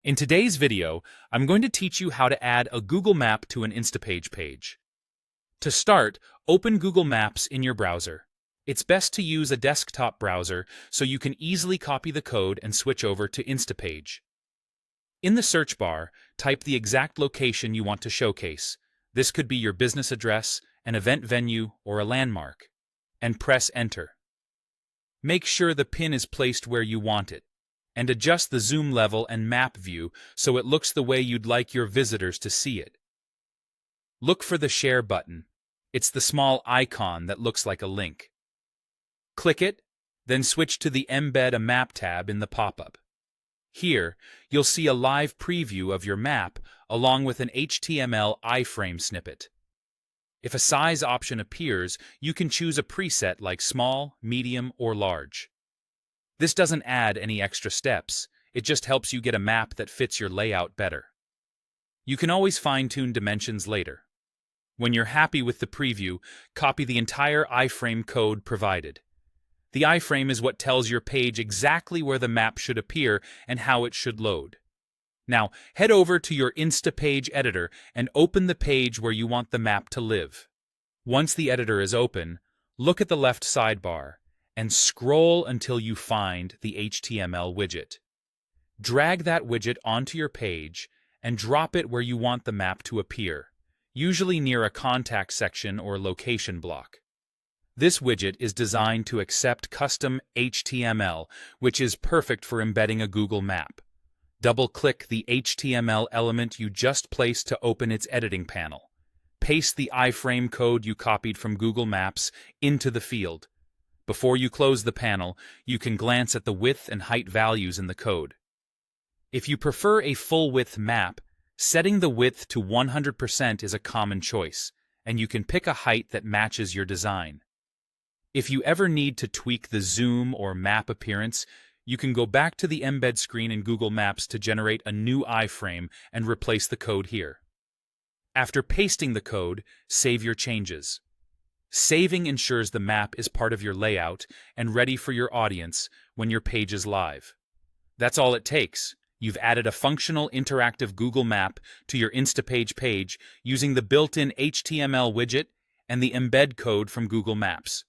In today's video, I'm going to teach you how to add a Google Map to an Instapage page. To start, open Google Maps in your browser. It's best to use a desktop browser so you can easily copy the code and switch over to Instapage. In the search bar, type the exact location you want to showcase. This could be your business address, an event venue, or a landmark. And press Enter. Make sure the pin is placed where you want it, and adjust the zoom level and map view so it looks the way you'd like your visitors to see it. Look for the Share button. It's the small icon that looks like a link. Click it, then switch to the Embed a Map tab in the pop-up. Here, you'll see a live preview of your map along with an HTML iframe snippet. If a size option appears, you can choose a preset like small, medium, or large. This doesn't add any extra steps, it just helps you get a map that fits your layout better. You can always fine-tune dimensions later. When you're happy with the preview, copy the entire iframe code provided. The iframe is what tells your page exactly where the map should appear and how it should load. Now, head over to your Instapage editor and open the page where you want the map to live. Once the editor is open, look at the left sidebar and scroll until you find the HTML widget. Drag that widget onto your page and drop it where you want the map to appear, usually near a contact section or location block. This widget is designed to accept custom HTML, which is perfect for embedding a Google map. Double-click the HTML element you just placed to open its editing panel. Paste the iframe code you copied from Google Maps into the field. Before you close the panel, you can glance at the width and height values in the code. If you prefer a full-width map, setting the width to 100% is a common choice, and you can pick a height that matches your design. If you ever need to tweak the zoom or map appearance, you can go back to the embed screen in Google Maps to generate a new iframe and replace the code here. After pasting the code, save your changes. Saving ensures the map is part of your layout and ready for your audience when your page is live. That's all it takes. You've added a functional interactive Google Map to your Instapage page using the built-in HTML widget and the embed code from Google Maps.